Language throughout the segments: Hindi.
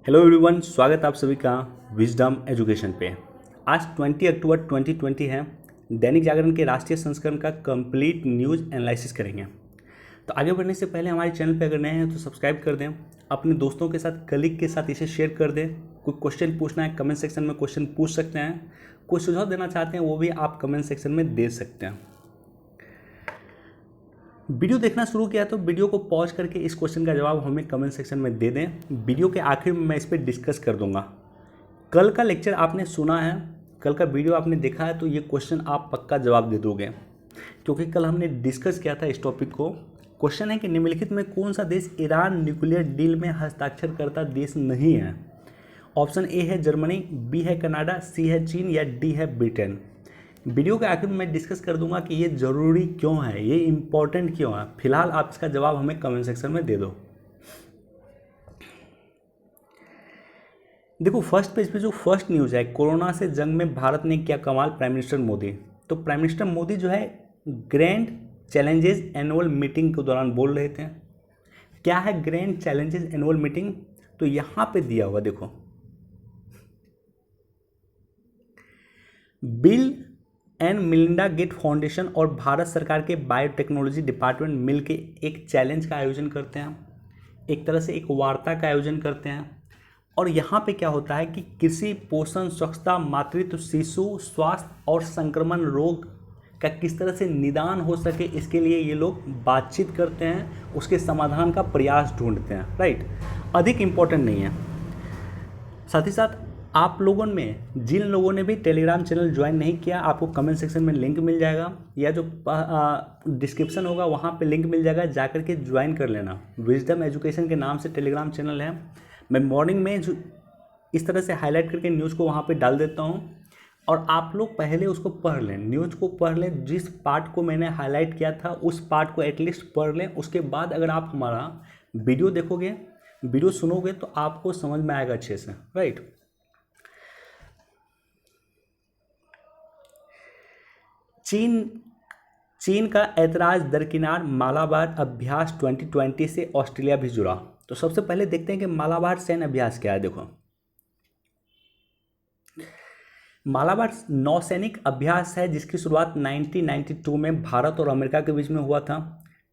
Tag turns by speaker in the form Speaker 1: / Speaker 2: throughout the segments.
Speaker 1: हेलो एवरीवन, स्वागत आप सभी का विजडम एजुकेशन पे। आज 20 अक्टूबर 2020 है। दैनिक जागरण के राष्ट्रीय संस्करण का कंप्लीट न्यूज़ एनालिसिस करेंगे। तो आगे बढ़ने से पहले हमारे चैनल पे अगर नए हैं तो सब्सक्राइब कर दें, अपने दोस्तों के साथ, कलीग के साथ इसे शेयर कर दें। कोई क्वेश्चन पूछना है कमेंट सेक्शन में क्वेश्चन पूछ सकते हैं, कोई सुझाव देना चाहते हैं वो भी आप कमेंट सेक्शन में दे सकते हैं। वीडियो देखना शुरू किया तो वीडियो को पॉज करके इस क्वेश्चन का जवाब हमें कमेंट सेक्शन में दे दें। वीडियो के आखिर में मैं इस पर डिस्कस कर दूंगा। कल का लेक्चर आपने सुना है, कल का वीडियो आपने देखा है, तो ये क्वेश्चन आप पक्का जवाब दे दोगे, क्योंकि कल हमने डिस्कस किया था इस टॉपिक को। क्वेश्चन है कि निम्नलिखित में कौन सा देश ईरान न्यूक्लियर डील में हस्ताक्षर करता देश नहीं है। ऑप्शन ए है जर्मनी, बी है कनाडा, सी है चीन या डी है ब्रिटेन। वीडियो के आखिर में मैं डिस्कस कर दूंगा कि ये ज़रूरी क्यों है, ये इम्पोर्टेंट क्यों है। फिलहाल आप इसका जवाब हमें कमेंट सेक्शन में दे दो। देखो फर्स्ट पेज पे जो फर्स्ट न्यूज़ है, कोरोना से जंग में भारत ने क्या कमाल, प्राइम मिनिस्टर मोदी। तो प्राइम मिनिस्टर मोदी जो है ग्रैंड चैलेंजेस एनुअल मीटिंग के दौरान बोल रहे थे। क्या है ग्रैंड चैलेंजेस एनुअल मीटिंग, तो यहाँ पे दिया हुआ देखो, Bill and Melinda Gate Foundation और भारत सरकार के बायोटेक्नोलॉजी डिपार्टमेंट मिलके एक चैलेंज का आयोजन करते हैं, एक तरह से एक वार्ता का आयोजन करते हैं। और यहाँ पे क्या होता है कि कृषि, पोषण, स्वच्छता, मातृत्व, शिशु स्वास्थ्य और संक्रमण रोग का किस तरह से निदान हो सके, इसके लिए ये लोग बातचीत करते हैं, उसके समाधान का प्रयास ढूंढते हैं। राइट, अधिक इम्पोर्टेंट नहीं है। साथ ही साथ आप लोगों में जिन लोगों ने भी टेलीग्राम चैनल ज्वाइन नहीं किया, आपको कमेंट सेक्शन में लिंक मिल जाएगा या जो डिस्क्रिप्शन होगा वहाँ पे लिंक मिल जाएगा, जाकर के ज्वाइन कर लेना। विजडम एजुकेशन के नाम से टेलीग्राम चैनल है। मैं मॉर्निंग में जो इस तरह से हाईलाइट करके न्यूज़ को वहाँ पे डाल देता हूँ, और आप लोग पहले उसको पढ़ लें, न्यूज़ को पढ़ लें। जिस पार्ट को मैंने हाईलाइट किया था उस पार्ट को एटलीस्ट पढ़ लें। उसके बाद अगर आप हमारा वीडियो देखोगे, वीडियो सुनोगे, तो आपको समझ में आएगा अच्छे से। राइट, चीन का ऐतराज दरकिनार, मालाबार अभ्यास 2020 से ऑस्ट्रेलिया भी जुड़ा। तो सबसे पहले देखते हैं कि मालाबार सैन्य अभ्यास क्या है। देखो, मालाबार नौसैनिक अभ्यास है जिसकी शुरुआत 1992 में भारत और अमेरिका के बीच में हुआ था।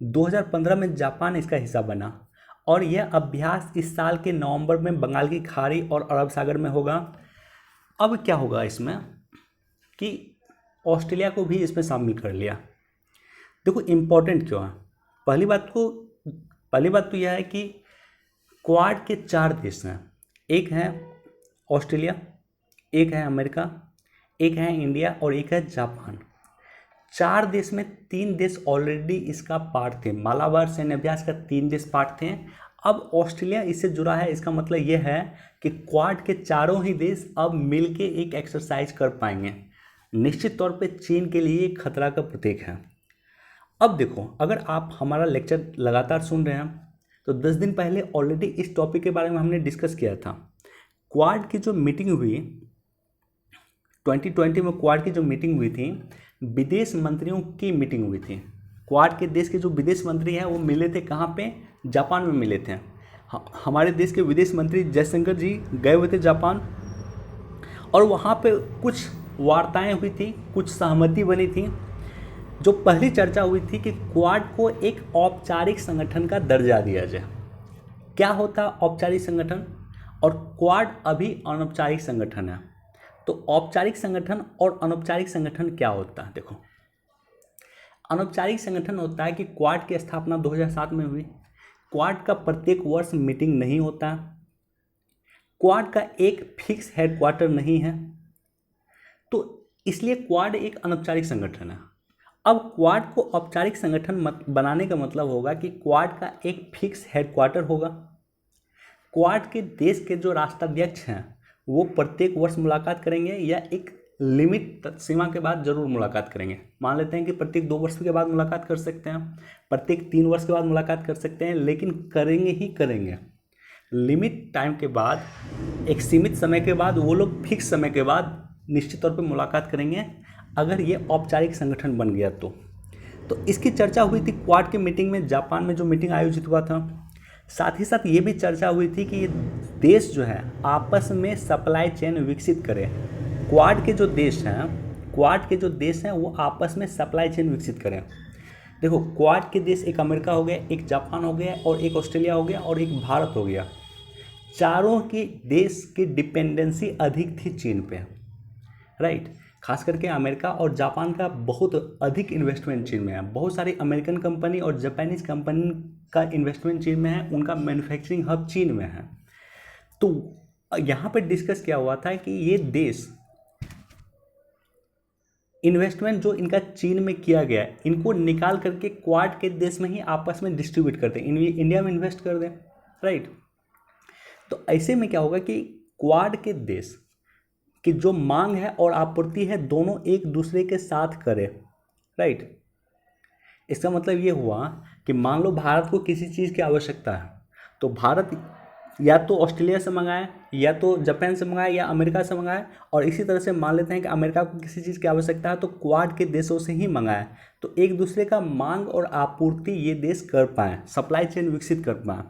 Speaker 1: 2015 में जापान इसका हिस्सा बना, और यह अभ्यास इस साल के नवंबर में बंगाल की खाड़ी और अरब सागर में होगा। अब क्या होगा इसमें कि ऑस्ट्रेलिया को भी इसमें शामिल कर लिया। देखो इम्पोर्टेंट क्यों है, पहली बात तो यह है कि क्वाड के 4 देश हैं। एक है ऑस्ट्रेलिया, एक है अमेरिका, एक है इंडिया और एक है जापान। 4 देश में 3 देश ऑलरेडी इसका पार्ट थे। मालाबार सैन्य अभ्यास का 3 देश पार्ट थे। अब ऑस्ट्रेलिया इससे जुड़ा है, इसका मतलब यह है कि क्वाड के चारों ही देश अब मिलके एक एक्सरसाइज कर पाएंगे। निश्चित तौर पे चीन के लिए खतरा का प्रतीक है। अब देखो, अगर आप हमारा लेक्चर लगातार सुन रहे हैं तो 10 दिन पहले ऑलरेडी इस टॉपिक के बारे में हमने डिस्कस किया था। क्वाड की जो मीटिंग हुई 2020 में, क्वाड की जो मीटिंग हुई थी, विदेश मंत्रियों की मीटिंग हुई थी। क्वाड के देश के जो विदेश मंत्री हैं वो मिले थे कहाँ पे, जापान में मिले थे। हमारे देश के विदेश मंत्री जयशंकर जी गए हुए थे जापान, और वहाँ पे कुछ वार्ताएं हुई थी, कुछ सहमति बनी थी। जो पहली चर्चा हुई थी कि क्वाड को एक औपचारिक संगठन का दर्जा दिया जाए। क्या होता औपचारिक संगठन, और क्वाड अभी अनौपचारिक संगठन है। तो औपचारिक संगठन और अनौपचारिक संगठन क्या होता है। देखो, अनौपचारिक संगठन होता है कि क्वाड की स्थापना 2007 में हुई। क्वाड का प्रत्येक वर्ष मीटिंग नहीं होता, क्वाड का एक फिक्स हेडक्वार्टर नहीं है, तो इसलिए क्वाड एक अनौपचारिक संगठन है। अब क्वाड को औपचारिक संगठन बनाने का मतलब होगा कि क्वाड का एक फिक्स हेडक्वार्टर होगा। क्वाड के देश के जो राष्ट्राध्यक्ष हैं वो प्रत्येक वर्ष मुलाकात करेंगे, या एक लिमिट सीमा के बाद जरूर मुलाकात करेंगे। मान लेते हैं कि प्रत्येक 2 वर्ष के बाद मुलाकात कर सकते हैं, प्रत्येक 3 वर्ष के बाद मुलाकात कर सकते हैं, लेकिन करेंगे ही करेंगे। लिमिट टाइम के बाद, एक सीमित समय के बाद, वो लोग फिक्स समय के बाद निश्चित तौर पे मुलाकात करेंगे, अगर ये औपचारिक संगठन बन गया तो इसकी चर्चा हुई थी क्वाड की मीटिंग में, जापान में जो मीटिंग आयोजित हुआ था। साथ ही साथ ये भी चर्चा हुई थी कि ये देश जो है आपस में सप्लाई चेन विकसित करें। क्वाड के जो देश हैं वो आपस में सप्लाई चेन विकसित करें। देखो, क्वाड के देश एक अमेरिका हो गया, एक जापान हो गया और एक ऑस्ट्रेलिया हो गया और एक भारत हो गया। चारों के देश की डिपेंडेंसी अधिक थी चीन पे, राइट। खास करके अमेरिका और जापान का बहुत अधिक इन्वेस्टमेंट चीन में है। बहुत सारी अमेरिकन कंपनी और जापानीज कंपनी का इन्वेस्टमेंट चीन में है, उनका मैन्युफैक्चरिंग हब चीन में है। तो यहाँ पे डिस्कस किया हुआ था कि ये देश इन्वेस्टमेंट जो इनका चीन में किया गया है, इनको निकाल करके क्वाड के देश में ही आपस में डिस्ट्रीब्यूट करते हैं, इंडिया में इन्वेस्ट कर दें, राइट। तो ऐसे में क्या होगा कि क्वाड के देश की जो मांग है और आपूर्ति है दोनों एक दूसरे के साथ करें, राइट। इसका मतलब ये हुआ कि मान लो भारत को किसी चीज़ की आवश्यकता है, तो भारत या तो ऑस्ट्रेलिया से मंगाए, या तो जापान से मंगाए, या अमेरिका से मंगाए। और इसी तरह से मान लेते हैं कि अमेरिका को किसी चीज़ की आवश्यकता है तो क्वाड के देशों से ही मंगाए, तो एक दूसरे का मांग और आपूर्ति ये देश कर पाएँ, सप्लाई चेन विकसित कर पाएँ।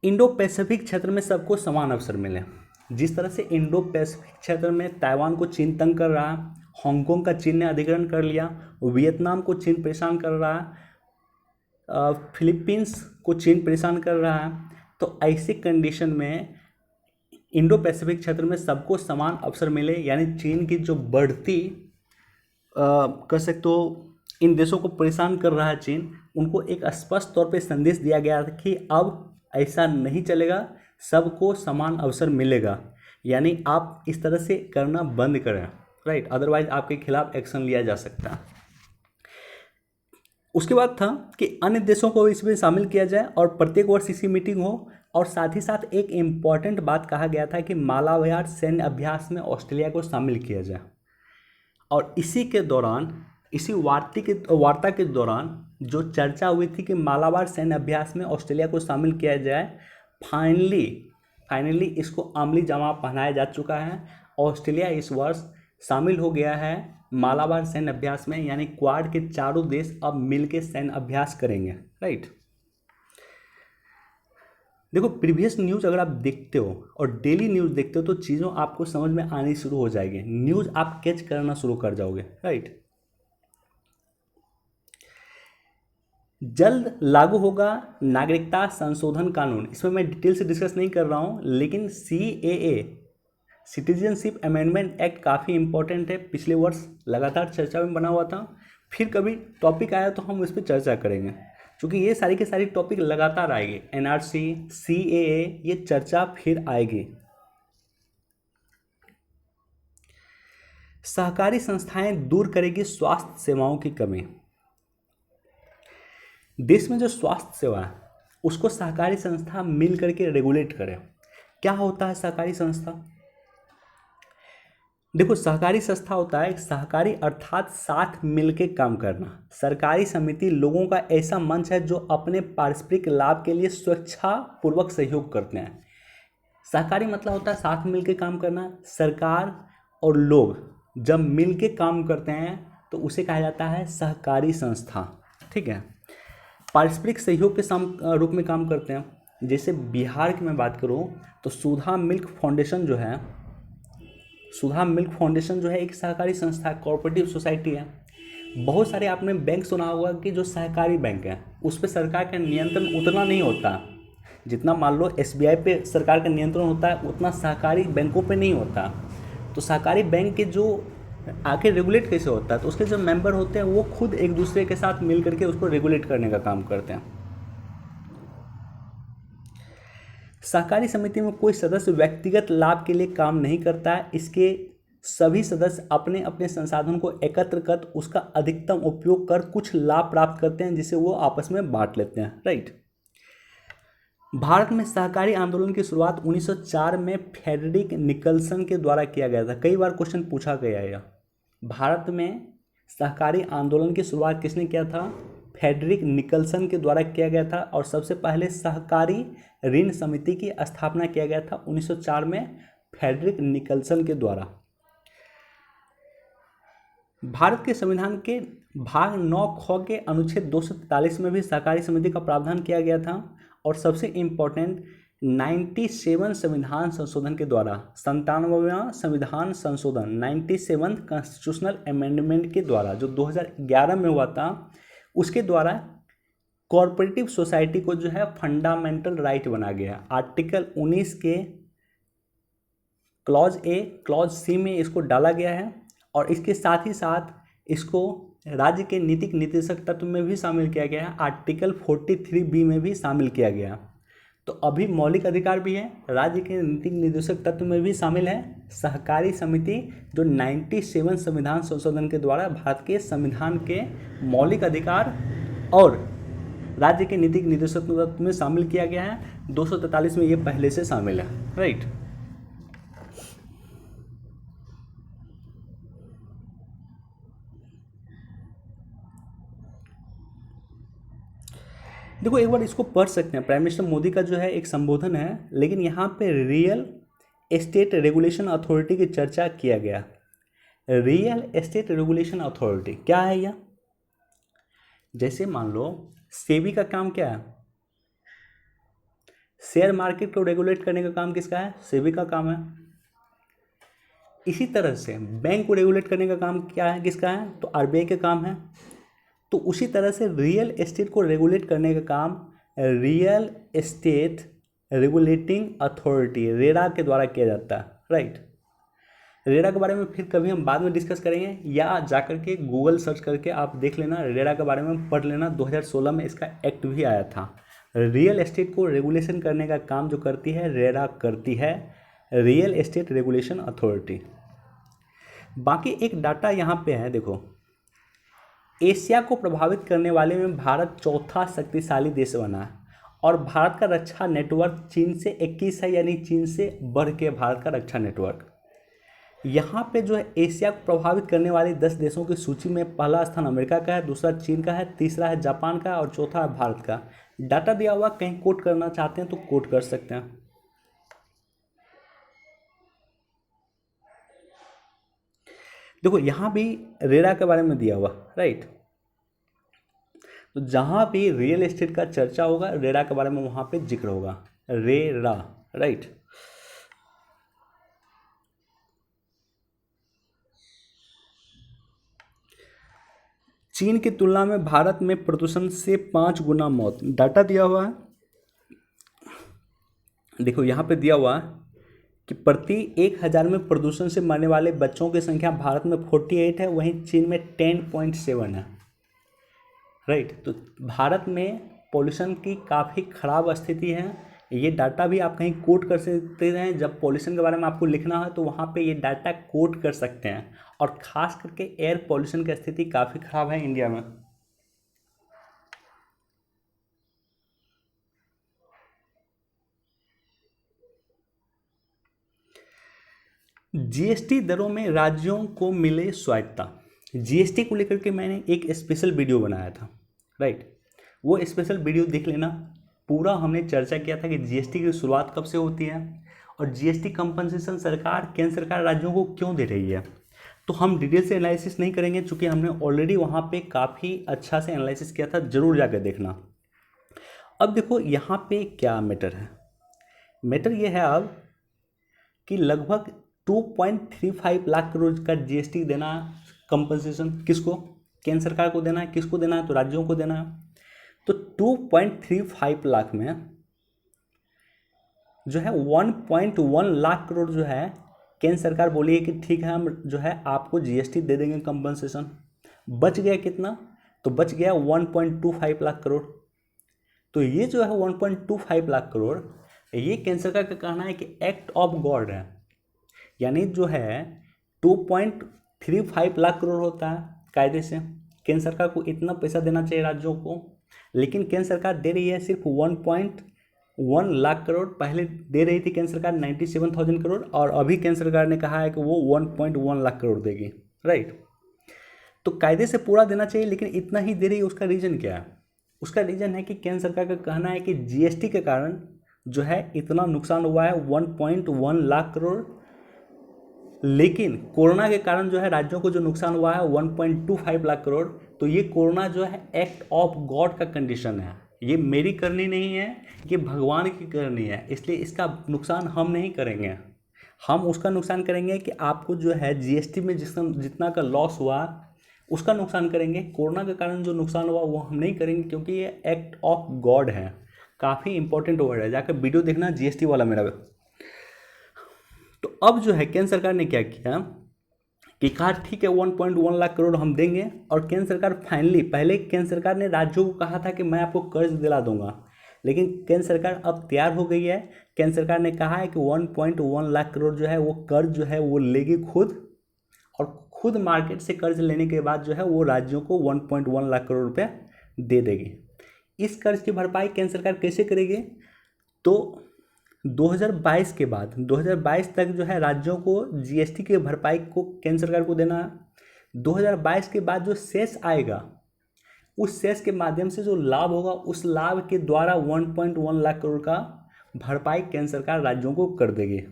Speaker 1: इंडो पैसिफिक क्षेत्र में सबको समान अवसर मिले। जिस तरह से इंडो पैसिफिक क्षेत्र में ताइवान को चीन तंग कर रहा है, हांगकांग का चीन ने अधिग्रहण कर लिया, वियतनाम को चीन परेशान कर रहा है, फिलीपींस को चीन परेशान कर रहा है, तो ऐसे कंडीशन में इंडो पैसिफिक क्षेत्र में सबको समान अवसर मिले, यानी चीन की जो बढ़ती कह सकते हो इन देशों को परेशान कर रहा है चीन, उनको एक स्पष्ट तौर पे संदेश दिया गया था कि अब ऐसा नहीं चलेगा, सबको समान अवसर मिलेगा, यानी आप इस तरह से करना बंद करें, राइट, अदरवाइज आपके खिलाफ एक्शन लिया जा सकता है। उसके बाद था कि अन्य देशों को इसमें शामिल किया जाए और प्रत्येक वर्ष इसी मीटिंग हो, और साथ ही साथ एक इम्पॉर्टेंट बात कहा गया था कि मालाबार सैन्य अभ्यास में ऑस्ट्रेलिया को शामिल किया जाए। और इसी के दौरान, इसी वार्ता के दौरान जो चर्चा हुई थी कि मालाबार सैन्य अभ्यास में ऑस्ट्रेलिया को शामिल किया जाए, फाइनली इसको अमली जामा पहनाया जा चुका है। ऑस्ट्रेलिया इस वर्ष शामिल हो गया है मालाबार सैन्य अभ्यास में, यानी क्वाड के चारों देश अब मिलकर सैन्य अभ्यास करेंगे, राइट। देखो, प्रीवियस न्यूज़ अगर आप देखते हो और डेली न्यूज़ देखते हो तो चीज़ों आपको समझ में आनी शुरू हो जाएगी, न्यूज़ आप कैच करना शुरू कर जाओगे, राइट। जल्द लागू होगा नागरिकता संशोधन कानून। इसमें मैं डिटेल से डिस्कस नहीं कर रहा हूँ, लेकिन CAA सिटीजनशिप अमेंडमेंट एक्ट काफ़ी इंपॉर्टेंट है, पिछले वर्ष लगातार चर्चा में बना हुआ था। फिर कभी टॉपिक आया तो हम उस पर चर्चा करेंगे, क्योंकि ये सारी के सारी टॉपिक लगातार आएंगे। NRC, CAA, ये चर्चा फिर आएगी। सहकारी संस्थाएं दूर करेगी स्वास्थ्य सेवाओं की कमी। देश में जो स्वास्थ्य सेवा है उसको सहकारी संस्था मिल करके रेगुलेट करें। क्या होता है सहकारी संस्था? देखो, सहकारी संस्था होता है सहकारी अर्थात साथ मिलके काम करना। सरकारी समिति लोगों का ऐसा मंच है जो अपने पारस्परिक लाभ के लिए स्वेच्छापूर्वक सहयोग करते हैं। सहकारी मतलब होता है साथ मिलके काम करना। सरकार और लोग जब मिलके काम करते हैं तो उसे कहा जाता है सहकारी संस्था, ठीक है। पारस्परिक सहयोग के रूप में काम करते हैं। जैसे बिहार की मैं बात करूं तो सुधा मिल्क फाउंडेशन जो है एक सहकारी संस्था, कोऑपरेटिव सोसाइटी है। बहुत सारे आपने बैंक सुना होगा कि जो सहकारी बैंक है उस पर सरकार का नियंत्रण उतना नहीं होता जितना मान लो SBI पे सरकार का नियंत्रण होता है, उतना सहकारी बैंकों पे नहीं होता। तो सहकारी बैंक के जो आके रेगुलेट कैसे होता है, तो उसके जो मेंबर होते हैं वो खुद एक दूसरे के साथ मिल करके उसको रेगुलेट करने का काम करते हैं। सहकारी समिति में कोई सदस्य व्यक्तिगत लाभ के लिए काम नहीं करता है। इसके सभी सदस्य अपने अपने संसाधन को एकत्र कर उसका अधिकतम उपयोग कर कुछ लाभ प्राप्त करते हैं जिसे वो आपस में बांट लेते हैं, राइट। भारत में सहकारी आंदोलन की शुरुआत 1904 में फ्रेडरिक निकल्सन के द्वारा किया गया था। कई बार क्वेश्चन पूछा गया है, भारत में सहकारी आंदोलन की शुरुआत किसने किया था? फ्रेडरिक निकल्सन के द्वारा किया गया था। और सबसे पहले सहकारी ऋण समिति की स्थापना किया गया था 1904 में फ्रेडरिक निकल्सन के द्वारा। भारत के संविधान के भाग 9 ख के अनुच्छेद 243 में भी सहकारी समिति का प्रावधान किया गया था। और सबसे इम्पोर्टेंट 97 संविधान संशोधन के द्वारा, 97वां संविधान संशोधन 97 कॉन्स्टिट्यूशनल अमेंडमेंट के द्वारा जो 2011 में हुआ था, उसके द्वारा कॉरपोरेटिव सोसाइटी को जो है फंडामेंटल राइट बना गया। आर्टिकल 19 के क्लॉज ए क्लॉज सी में इसको डाला गया है और इसके साथ ही साथ इसको राज्य के नीतिक निर्देशक तत्व में भी शामिल किया गया है, आर्टिकल 43B में भी शामिल किया गया। तो अभी मौलिक अधिकार भी है, राज्य के नीतिक निर्देशक तत्व में भी शामिल है सहकारी समिति, जो 97 संविधान संशोधन के द्वारा भारत के संविधान के मौलिक अधिकार और राज्य के नीतिक निर्देशक तत्व में शामिल किया गया है। 243 में ये पहले से शामिल है, राइट। देखो एक बार इसको पढ़ सकते हैं, प्राइम मिनिस्टर मोदी का जो है एक संबोधन है, लेकिन यहाँ पे रियल एस्टेट रेगुलेशन अथॉरिटी की चर्चा किया गया। रियल एस्टेट रेगुलेशन अथॉरिटी क्या है यह? जैसे मान लो सेबी का काम क्या है? शेयर मार्केट को रेगुलेट करने का काम किसका है? सेबी का काम है। इसी तरह से बैंक को रेगुलेट करने का काम क्या है, किसका है? तो आरबीआई का काम है। तो उसी तरह से रियल एस्टेट को रेगुलेट करने का काम real estate regulating authority RERA के द्वारा किया जाता है, राइट। रेरा के बारे में फिर कभी हम बाद में डिस्कस करेंगे, या जाकर के गूगल सर्च करके आप देख लेना, रेरा के बारे में पढ़ लेना। 2016 में इसका एक्ट भी आया था। रियल एस्टेट को रेगुलेशन करने का काम जो करती है रेरा करती है, रियल एस्टेट रेगुलेशन अथॉरिटी। बाकी एक डाटा यहाँ पे है, देखो एशिया को प्रभावित करने वाले में भारत चौथा शक्तिशाली देश बना है और भारत का रक्षा नेटवर्क चीन से 21 है, यानी चीन से बढ़ के भारत का रक्षा नेटवर्क। यहाँ पे जो है एशिया को प्रभावित करने वाले 10 देशों की सूची में पहला स्थान अमेरिका का है, दूसरा चीन का है, तीसरा है जापान का और चौथा है भारत का। डाटा दिया हुआ, कहीं कोट करना चाहते हैं तो कोट कर सकते हैं। देखो यहाँ भी रेरा के बारे में दिया हुआ, राइट। तो जहाँ भी रियल एस्टेट का चर्चा होगा रेरा के बारे में वहाँ पे जिक्र होगा, रेरा, राइट। चीन की तुलना में भारत में प्रदूषण से 5 गुना मौत, डाटा दिया हुआ है। देखो यहाँ पे दिया हुआ है कि प्रति 1000 में प्रदूषण से मरने वाले बच्चों की संख्या भारत में 48 है, वहीं चीन में 10.7 है, राइट। तो भारत में पॉल्यूशन की काफ़ी ख़राब स्थिति है। ये डाटा भी आप कहीं कोट कर सकते हैं, जब पॉल्यूशन के बारे में आपको लिखना है तो वहाँ पे ये डाटा कोट कर सकते हैं। और ख़ास करके एयर पॉल्यूशन की स्थिति काफ़ी ख़राब है इंडिया में। जीएसटी दरों में राज्यों को मिले स्वायत्तता। जीएसटी को लेकर के मैंने एक स्पेशल वीडियो बनाया था, राइट। वो स्पेशल वीडियो देख लेना। पूरा हमने चर्चा किया था कि जीएसटी की शुरुआत कब से होती है और जीएसटी कंपनसेशन सरकार, केंद्र सरकार राज्यों को क्यों दे रही है। तो हम डिटेल से एनालिसिस नहीं करेंगे, चूँकि हमने ऑलरेडी वहाँ पे काफ़ी अच्छा से एनालिसिस किया था, ज़रूर जाकर देखना। अब देखो यहाँ पे क्या मैटर है। मैटर ये है अब कि लगभग 2.35 लाख करोड़ का जीएसटी देना, कंपनसेशन किसको? केंद्र सरकार को देना है। किसको देना है? तो राज्यों को देना है। तो 2.35 लाख में जो है 1.1 लाख करोड़ जो है केंद्र सरकार बोली है कि ठीक है हम जो है आपको जीएसटी दे देंगे कंपनसेशन। बच गया कितना? तो बच गया 1.25 लाख करोड़। तो ये जो है 1.25 लाख करोड़, ये केंद्र सरकार का कहना है कि एक्ट ऑफ गॉड है, यानी जो है 2.35 लाख करोड़ होता है कायदे से। केंद्र सरकार को इतना पैसा देना चाहिए राज्यों को, लेकिन केंद्र सरकार दे रही है सिर्फ 1.1 लाख करोड़। पहले दे रही थी केंद्र सरकार 97,000 करोड़ और अभी केंद्र सरकार ने कहा है कि वो 1.1 लाख करोड़ देगी, राइट। तो कायदे से पूरा देना चाहिए, लेकिन इतना ही दे रही है। उसका रीज़न क्या है? उसका रीज़न है कि केंद्र सरकार का कहना है कि जीएसटी के कारण जो है इतना नुकसान हुआ है 1.1 लाख करोड़, लेकिन कोरोना के कारण जो है राज्यों को जो नुकसान हुआ है 1.25 लाख करोड़। तो ये कोरोना जो है एक्ट ऑफ गॉड का कंडीशन है, ये मेरी करनी नहीं है, ये भगवान की करनी है, इसलिए इसका नुकसान हम नहीं करेंगे। हम उसका नुकसान करेंगे कि आपको जो है जीएसटी में जितना का लॉस हुआ उसका नुकसान करेंगे। कोरोना के कारण जो नुकसान हुआ वो हम नहीं करेंगे, क्योंकि ये एक्ट ऑफ गॉड है। काफ़ी इंपॉर्टेंट वर्ड है, जाकर वीडियो देखना जीएसटी वाला मेरा। तो अब जो है केंद्र सरकार ने क्या किया कि कहा ठीक है 1.1 लाख करोड़ हम देंगे, और केंद्र सरकार फाइनली, पहले केंद्र सरकार ने राज्यों को कहा था कि मैं आपको कर्ज दिला दूंगा, लेकिन केंद्र सरकार अब तैयार हो गई है। केंद्र सरकार ने कहा है कि 1.1 लाख करोड़ जो है वो कर्ज जो है वो लेगी खुद, और खुद मार्केट से कर्ज लेने के बाद जो है वो राज्यों को 1.1 लाख करोड़ रुपये दे देगी। इस कर्ज की भरपाई केंद्र सरकार कैसे करेगी? तो 2022 के बाद 2022 तक जो है राज्यों को जीएसटी की भरपाई को केंद्र सरकार को देना है। 2022 के बाद जो शेष आएगा, उस शेष के माध्यम से जो लाभ होगा, उस लाभ के द्वारा 1.1 लाख करोड़ का भरपाई केंद्र सरकार राज्यों को कर देगी।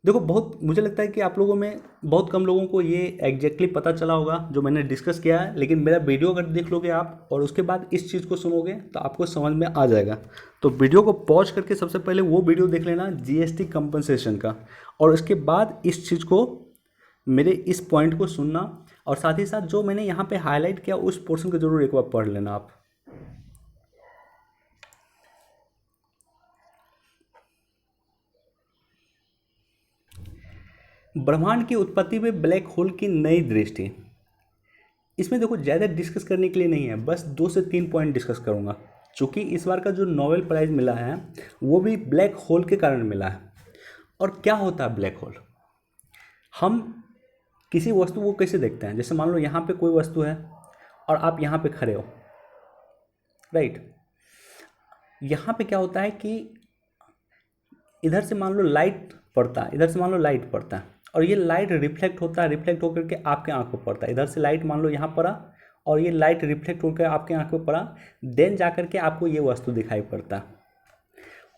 Speaker 1: देखो, बहुत मुझे लगता है कि आप लोगों में बहुत कम लोगों को ये एग्जैक्टली पता चला होगा जो मैंने डिस्कस किया है, लेकिन मेरा वीडियो अगर देख लोगे आप और उसके बाद इस चीज़ को सुनोगे तो आपको समझ में आ जाएगा। तो वीडियो को पॉज करके सबसे पहले वो वीडियो देख लेना जीएसटी कंपनसेशन का, और उसके बाद इस चीज़ को, मेरे इस पॉइंट को सुनना, और साथ ही साथ जो मैंने यहाँ पे हाईलाइट किया उस पोर्शन को जरूर एक बार पढ़ लेना आप। ब्रह्मांड की उत्पत्ति में ब्लैक होल की नई दृष्टि। इसमें देखो ज़्यादा डिस्कस करने के लिए नहीं है, बस 2 से 3 पॉइंट डिस्कस करूँगा। चूँकि इस बार का जो नोबेल प्राइज़ मिला है वो भी ब्लैक होल के कारण मिला है। और क्या होता है ब्लैक होल? हम किसी वस्तु को कैसे देखते हैं? जैसे मान लो यहाँ पे कोई वस्तु है और आप यहाँ पे खड़े हो, राइट। यहाँ पे क्या होता है कि इधर से मान लो लाइट पड़ता है, इधर से मान लो लाइट पड़ता है, और ये लाइट रिफ्लेक्ट होता है, रिफ्लेक्ट होकर के आपके आँख पर पड़ता है। इधर से लाइट मान लो यहाँ पड़ा और ये लाइट रिफ्लेक्ट होकर आपके आँख पर पड़ा, देन जा कर के आपको ये वस्तु दिखाई पड़ता है।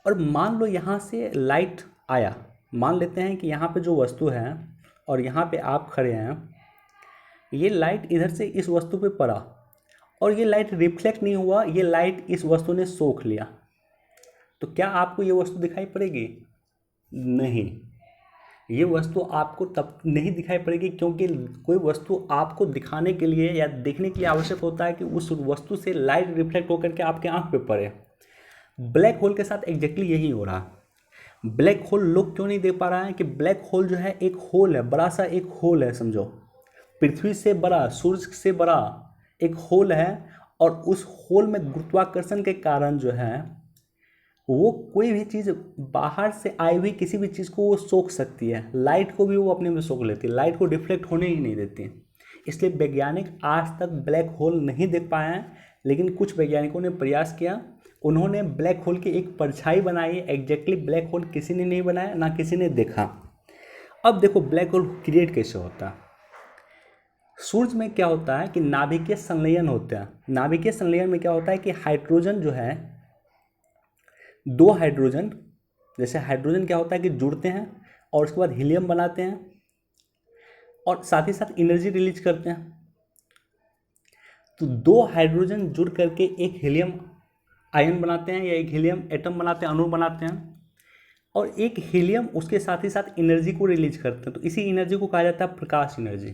Speaker 1: और मान लो यहाँ से लाइट आया, मान लेते हैं कि यहाँ पे जो वस्तु है और यहाँ पे आप खड़े हैं, ये लाइट इधर से इस वस्तु पे पड़ा और ये लाइट रिफ्लेक्ट नहीं हुआ, ये लाइट इस वस्तु ने सोख लिया, तो क्या आपको ये वस्तु दिखाई पड़ेगी? नहीं, ये वस्तु आपको तब नहीं दिखाई पड़ेगी, क्योंकि कोई वस्तु आपको दिखाने के लिए या देखने के लिए आवश्यक होता है कि उस वस्तु से लाइट रिफ्लेक्ट होकर के आपके आँख पे पड़े। ब्लैक होल के साथ एग्जैक्टली यही हो रहा है। ब्लैक होल लोग क्यों नहीं देख पा रहा है कि ब्लैक होल जो है एक होल है, बड़ा सा एक होल है, समझो पृथ्वी से बड़ा, सूर्य से बड़ा एक होल है, और उस होल में गुरुत्वाकर्षण के कारण जो है वो कोई भी चीज़ बाहर से आई हुई किसी भी चीज़ को वो सोख सकती है। लाइट को भी वो अपने में सोख लेती है, लाइट को डिफ्लेक्ट होने ही नहीं देती। इसलिए वैज्ञानिक आज तक ब्लैक होल नहीं देख पाए हैं, लेकिन कुछ वैज्ञानिकों ने प्रयास किया, उन्होंने ब्लैक होल की एक परछाई बनाई। एग्जैक्टली ब्लैक होल किसी ने नहीं बनाया, ना किसी ने देखा। अब देखो ब्लैक होल क्रिएट कैसे होता है। सूर्य में क्या होता है कि नाभिकीय संलयन होता है। नाभिकीय संलयन में क्या होता है कि हाइड्रोजन जो है, दो हाइड्रोजन, जैसे हाइड्रोजन क्या होता है कि जुड़ते हैं और उसके बाद हीलियम बनाते हैं और साथ ही साथ एनर्जी रिलीज करते हैं। तो दो हाइड्रोजन जुड़ करके एक हीलियम आयन बनाते हैं या एक हीलियम एटम बनाते हैं, अणु बनाते हैं, और एक हीलियम उसके साथ ही साथ एनर्जी को रिलीज करते हैं। तो इसी एनर्जी को कहा जाता है प्रकाश एनर्जी।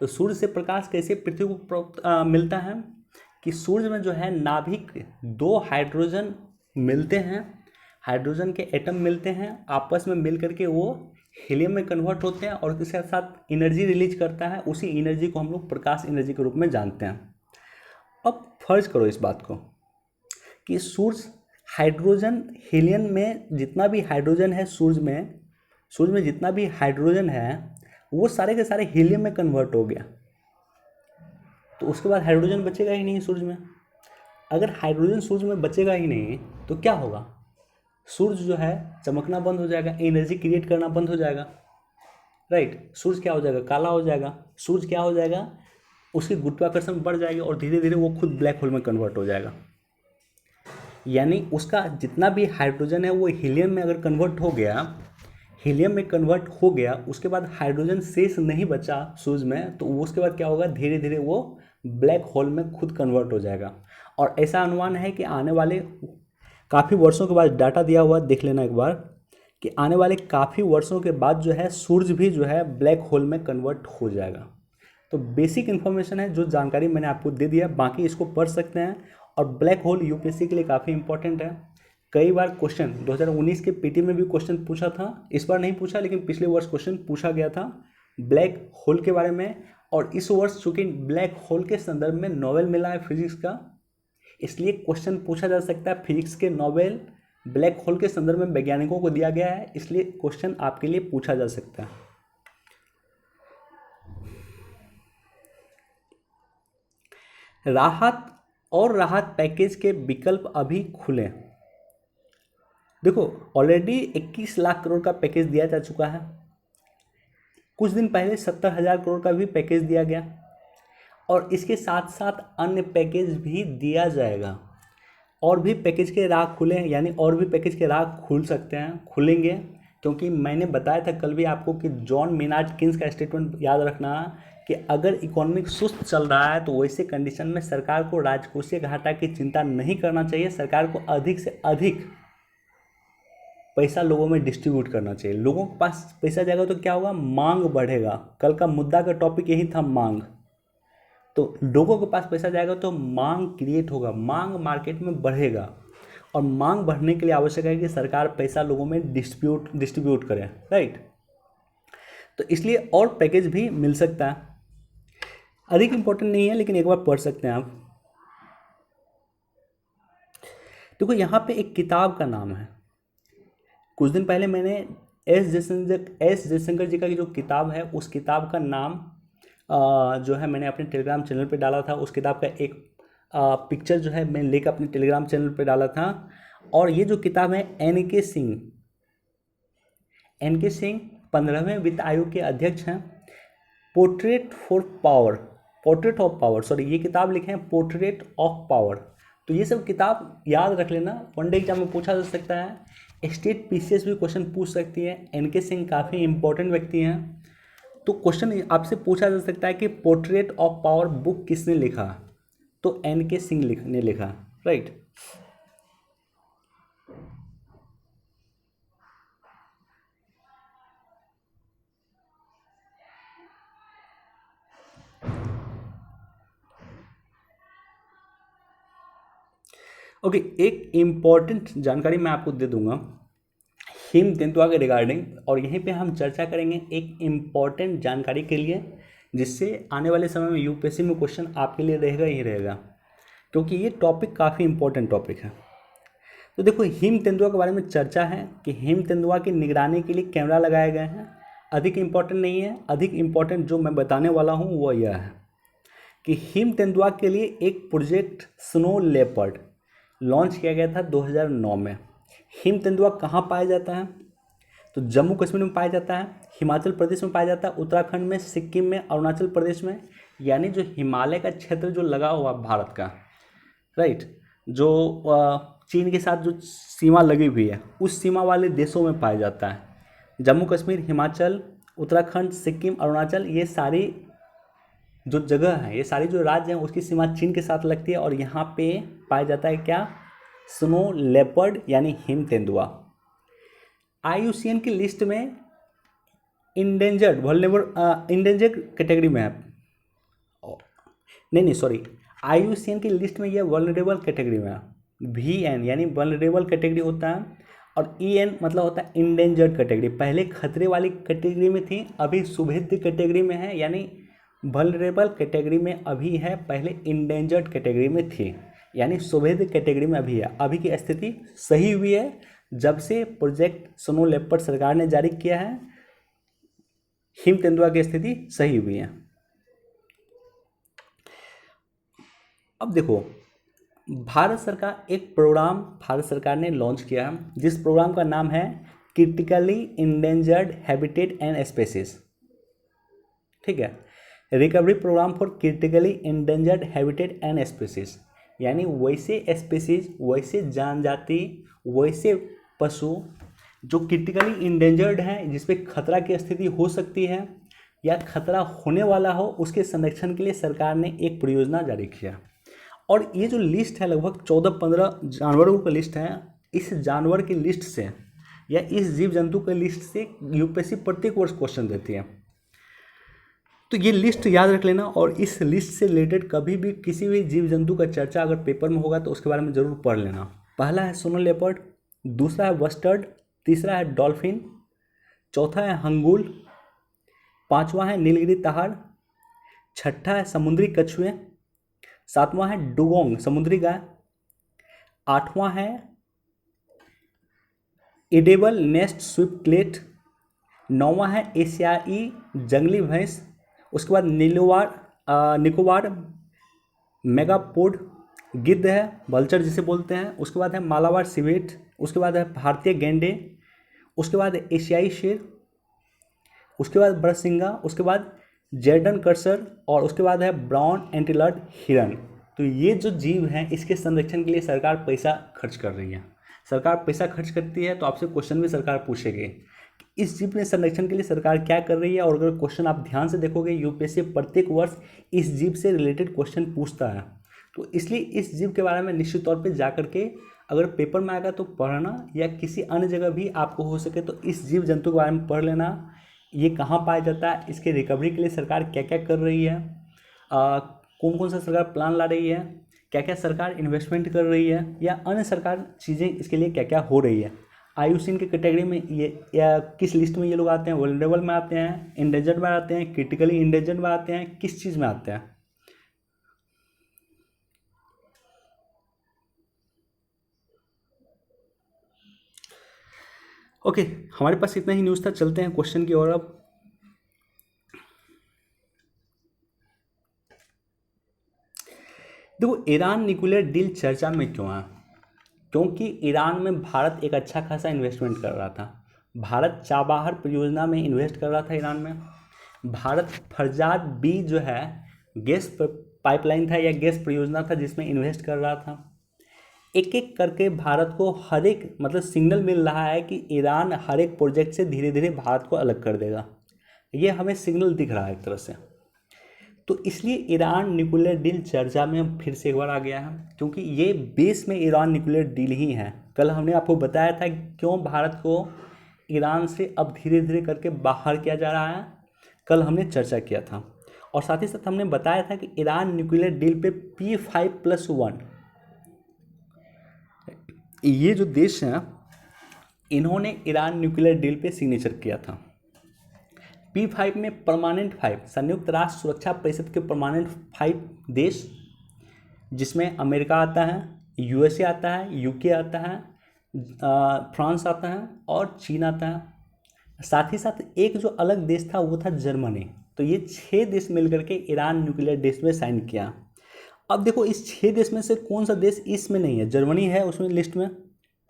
Speaker 1: तो सूर्य से प्रकाश कैसे पृथ्वी को मिलता है कि सूर्य में जो है नाभिक, दो हाइड्रोजन मिलते हैं, हाइड्रोजन के एटम मिलते हैं, आपस में मिल करके वो हीलियम में कन्वर्ट होते हैं और उसके साथ एनर्जी रिलीज करता है। उसी एनर्जी को हम लोग प्रकाश एनर्जी के रूप में जानते हैं। अब फर्ज करो इस बात को कि सूर्य हाइड्रोजन हीलियम में जितना भी हाइड्रोजन है, सूर्य में जितना भी हाइड्रोजन है वो सारे के सारे हीलियम में कन्वर्ट हो गया, तो उसके बाद हाइड्रोजन बचेगा ही नहीं सूर्य में। अगर हाइड्रोजन सूर्य में बचेगा ही नहीं तो क्या होगा? सूर्य जो है चमकना बंद हो जाएगा, एनर्जी क्रिएट करना बंद हो जाएगा, राइट। सूर्य क्या हो जाएगा? काला हो जाएगा। सूर्य क्या हो जाएगा? उसकी गुरुत्वाकर्षण बढ़ जाएगी और धीरे धीरे वो खुद ब्लैक होल में कन्वर्ट हो जाएगा। यानी उसका जितना भी हाइड्रोजन है वो हीलियम में अगर कन्वर्ट हो गया, हीलियम में कन्वर्ट हो गया, उसके बाद हाइड्रोजन शेष नहीं बचा सूर्य में, तो उसके बाद क्या होगा? धीरे धीरे वो ब्लैक होल में खुद कन्वर्ट हो जाएगा। और ऐसा अनुमान है कि आने वाले काफ़ी वर्षों के बाद, डाटा दिया हुआ देख लेना एक बार, कि आने वाले काफ़ी वर्षों के बाद जो है सूरज भी जो है ब्लैक होल में कन्वर्ट हो जाएगा। तो बेसिक इन्फॉर्मेशन है, जो जानकारी मैंने आपको दे दिया, बाकी इसको पढ़ सकते हैं। और ब्लैक होल यूपीएससी के लिए काफ़ी इंपॉर्टेंट है। कई बार क्वेश्चन 2019 के पीटी में भी क्वेश्चन पूछा था, इस बार नहीं पूछा लेकिन पिछले वर्ष क्वेश्चन पूछा गया था ब्लैक होल के बारे में। और इस वर्ष चूंकि ब्लैक होल के संदर्भ में नोबेल मिला है फिजिक्स का, इसलिए क्वेश्चन पूछा जा सकता है। फिजिक्स के नोबेल ब्लैक होल के संदर्भ में वैज्ञानिकों को दिया गया है, इसलिए क्वेश्चन आपके लिए पूछा जा सकता है। राहत पैकेज के विकल्प अभी खुले। देखो ऑलरेडी 21 लाख करोड़ का पैकेज दिया जा चुका है। कुछ दिन पहले 70,000 करोड़ का भी पैकेज दिया गया, और इसके साथ साथ अन्य पैकेज भी दिया जाएगा। और भी पैकेज के राह खुले हैं, यानी और भी पैकेज के राह खुल सकते हैं, खुलेंगे। क्योंकि मैंने बताया था कल भी आपको कि जॉन मेनार्ड किन्स का स्टेटमेंट याद रखना कि अगर इकोनॉमिक सुस्त चल रहा है तो वैसे कंडीशन में सरकार को राजकोषीय घाटा की चिंता नहीं करना चाहिए। सरकार को अधिक से अधिक पैसा लोगों में डिस्ट्रीब्यूट करना चाहिए। लोगों के पास पैसा जाएगा तो क्या होगा, मांग बढ़ेगा। कल का मुद्दा का टॉपिक यही था, मांग। तो लोगों के पास पैसा जाएगा तो मांग क्रिएट होगा, मांग मार्केट में बढ़ेगा। और मांग बढ़ने के लिए आवश्यक है कि सरकार पैसा लोगों में डिस्ट्रीब्यूट करे, राइट। तो इसलिए और पैकेज भी मिल सकता है, अधिक इंपॉर्टेंट नहीं है लेकिन एक बार पढ़ सकते हैं आप। देखो यहाँ पे एक किताब का नाम है, कुछ दिन पहले मैंने एस जयशंकर जी का जो किताब है उस किताब का नाम जो है मैंने अपने टेलीग्राम चैनल पे डाला था। उस किताब का एक पिक्चर जो है मैं लेकर अपने टेलीग्राम चैनल पे डाला था। और ये जो किताब है एन.के. सिंह 15वें वित्त आयोग के अध्यक्ष हैं। पोर्ट्रेट ऑफ पावर, सॉरी, ये किताब लिखे हैं पोर्ट्रेट ऑफ पावर। तो ये सब किताब याद रख लेना, वनडे एग्जाम में पूछा जा सकता है। स्टेट पीसीएस भी क्वेश्चन पूछ सकती है। एन.के. सिंह काफ़ी इंपॉर्टेंट व्यक्ति हैं, तो क्वेश्चन आपसे पूछा जा सकता है कि पोर्ट्रेट ऑफ पावर बुक किसने लिखा, तो एन.के. सिंह ने लिखा, राइट। ओके, एक इम्पॉर्टेंट जानकारी मैं आपको दे दूंगा हिम तेंदुआ के रिगार्डिंग, और यहीं पे हम चर्चा करेंगे एक इम्पॉर्टेंट जानकारी के लिए, जिससे आने वाले समय में यूपीएससी में क्वेश्चन आपके लिए रहेगा ही रहेगा, क्योंकि ये टॉपिक काफ़ी इम्पोर्टेंट टॉपिक है। तो देखो हिम तेंदुआ के बारे में चर्चा है कि हिम तेंदुआ की निगरानी के लिए कैमरा लगाए गए हैं। अधिक इम्पॉर्टेंट नहीं है, अधिक इम्पॉर्टेंट जो मैं बताने वाला हूँ वो यह है कि हिम तेंदुआ के लिए एक प्रोजेक्ट स्नो लेपर्ड लॉन्च किया गया था 2009 में। हिम तेंदुआ कहाँ पाया जाता है, तो जम्मू कश्मीर में पाया जाता है, हिमाचल प्रदेश में पाया जाता है, उत्तराखंड में, सिक्किम में, अरुणाचल प्रदेश में, यानी जो हिमालय का क्षेत्र जो लगा हुआ भारत का, राइट, जो चीन के साथ जो सीमा लगी हुई है उस सीमा वाले देशों में पाया जाता है। जम्मू कश्मीर, हिमाचल, उत्तराखंड, सिक्किम, अरुणाचल, ये सारी जो जगह है, ये सारी जो राज्य हैं उसकी सीमा चीन के साथ लगती है। और यहाँ पे पाया जाता है क्या, स्नो लेपर्ड यानी हिम तेंदुआ। IUCN की लिस्ट में इंडेंजर्ड कैटेगरी में है, नहीं सॉरी, IUCN की लिस्ट में ये वल्नरेबल कैटेगरी में है। VN यानी वल्नरेबल कैटेगरी होता है, और EN मतलब होता है इंडेंजर्ड कैटेगरी। पहले खतरे वाली कैटेगरी में थी, अभी सुभेद्य कैटेगरी में है, यानी वल्नरेबल कैटेगरी में अभी है, पहले इंडेंजर्ड कैटेगरी में थी, यानी सुभेद्य कैटेगरी में अभी है। अभी की स्थिति सही हुई है जब से प्रोजेक्ट स्नो लेपर्ड सरकार ने जारी किया है, हिम तेंदुआ की स्थिति सही हुई है। अब देखो भारत सरकार ने लॉन्च किया है, जिस प्रोग्राम का नाम है critically endangered habitat and species, ठीक है, recovery program for critically endangered habitat and species, यानी वैसे स्पेसीज, वैसे जनजाति, वैसे पशु जो क्रिटिकली इंडेंजर्ड हैं, जिसपे खतरा की स्थिति हो सकती है, या खतरा होने वाला हो उसके संरक्षण के लिए सरकार ने एक परियोजना जारी किया। और ये जो लिस्ट है लगभग 14-15 जानवरों का लिस्ट है। इस जानवर की लिस्ट से या इस जीव जंतु के लिस्ट से यूपीएससी प्रत्येक वर्ष क्वेश्चन देती है। तो ये लिस्ट याद रख लेना, और इस लिस्ट से रिलेटेड कभी भी किसी भी जीव जंतु का चर्चा अगर पेपर में होगा तो उसके बारे में ज़रूर पढ़ लेना। पहला है सोनो लेपर्ड, दूसरा है बस्टर्ड, तीसरा है डॉल्फिन, चौथा है हंगूल, पांचवा है नीलगिरी ताहार, छठा है समुद्री कछुए, सातवां है डुगोंग समुद्री गाय, आठवां है एडेबल नेस्ट स्विफ्टलेट, नौवां है एशियाई जंगली भैंस, उसके बाद निकोबार मेगापोड गिद्ध है, वल्चर जिसे बोलते हैं, उसके बाद है मालाबार सिवेट, उसके बाद है भारतीय गैंडे, उसके बाद है एशियाई शेर, उसके बाद बरसिंगा, उसके बाद जैर्डन कर्सर, और उसके बाद है ब्राउन एंटीलर्ड हिरन। तो ये जो जीव हैं इसके संरक्षण के लिए सरकार पैसा खर्च कर रही है। सरकार पैसा खर्च करती है तो आपसे क्वेश्चन भी सरकार पूछेगी इस जीव के संरक्षण के लिए सरकार क्या कर रही है। और अगर क्वेश्चन आप ध्यान से देखोगे यूपीएससी प्रत्येक वर्ष इस जीव से रिलेटेड क्वेश्चन पूछता है। तो इसलिए इस जीव के बारे में निश्चित तौर पे जा करके अगर पेपर में आएगा तो पढ़ना, या किसी अन्य जगह भी आपको हो सके तो इस जीव जंतु के बारे में पढ़ लेना। ये कहाँ पाया जाता है, इसके रिकवरी के लिए सरकार क्या क्या कर रही है, कौन कौन सा सरकार प्लान ला रही है, क्या क्या सरकार इन्वेस्टमेंट कर रही है, या अन्य सरकार चीज़ें इसके लिए क्या क्या हो रही है। आयुसीन के कैटेगरी में ये या किस लिस्ट में ये लोग आते हैं, वल्नरेबल में आते हैं, इंडेंजर्ड में आते हैं, क्रिटिकली इंडेंजर्ड में आते हैं, किस चीज़ में आते हैं। ओके, हमारे पास इतना ही न्यूज़ था, चलते हैं क्वेश्चन की ओर। अब देखो, ईरान न्यूक्लियर डील चर्चा में क्यों है? क्योंकि ईरान में भारत एक अच्छा खासा इन्वेस्टमेंट कर रहा था। भारत चाबहार परियोजना में इन्वेस्ट कर रहा था ईरान में। भारत फरजाद बी जो है गैस पाइपलाइन था या गैस परियोजना था जिसमें इन्वेस्ट कर रहा था। एक एक करके भारत को हर एक मतलब सिग्नल मिल रहा है कि ईरान हर एक प्रोजेक्ट से धीरे धीरे भारत को अलग कर देगा। ये हमें सिग्नल दिख रहा है एक तरह से। तो इसलिए ईरान न्यूक्लियर डील चर्चा में फिर से एक बार आ गया है, क्योंकि ये बेस में ईरान न्यूक्लियर डील ही है। कल हमने आपको बताया था क्यों भारत को ईरान से अब धीरे धीरे करके बाहर किया जा रहा है, कल हमने चर्चा किया था। और साथ ही साथ हमने बताया था कि ईरान न्यूक्लियर डील पे P5+1 ये जो देश हैं इन्होंने ईरान न्यूक्लियर डील पे सिग्नेचर किया था। P5 में परमानेंट 5 संयुक्त राष्ट्र सुरक्षा परिषद के परमानेंट 5 देश, जिसमें अमेरिका आता है, यूएसए आता है, यूके आता है, फ्रांस आता है और चीन आता है। साथ ही साथ एक जो अलग देश था वो था जर्मनी। तो ये 6 देश मिलकर के ईरान न्यूक्लियर डील में साइन किया। अब देखो, इस 6 देश में से कौन सा देश इसमें नहीं है? जर्मनी है उसमें लिस्ट में,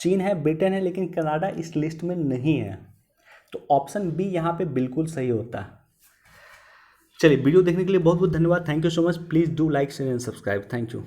Speaker 1: चीन है, ब्रिटेन है, लेकिन कनाडा इस लिस्ट में नहीं है। तो ऑप्शन बी यहाँ पे बिल्कुल सही होता है। चलिए, वीडियो देखने के लिए बहुत बहुत धन्यवाद। Thank you so much. Please do like share and subscribe. Thank you.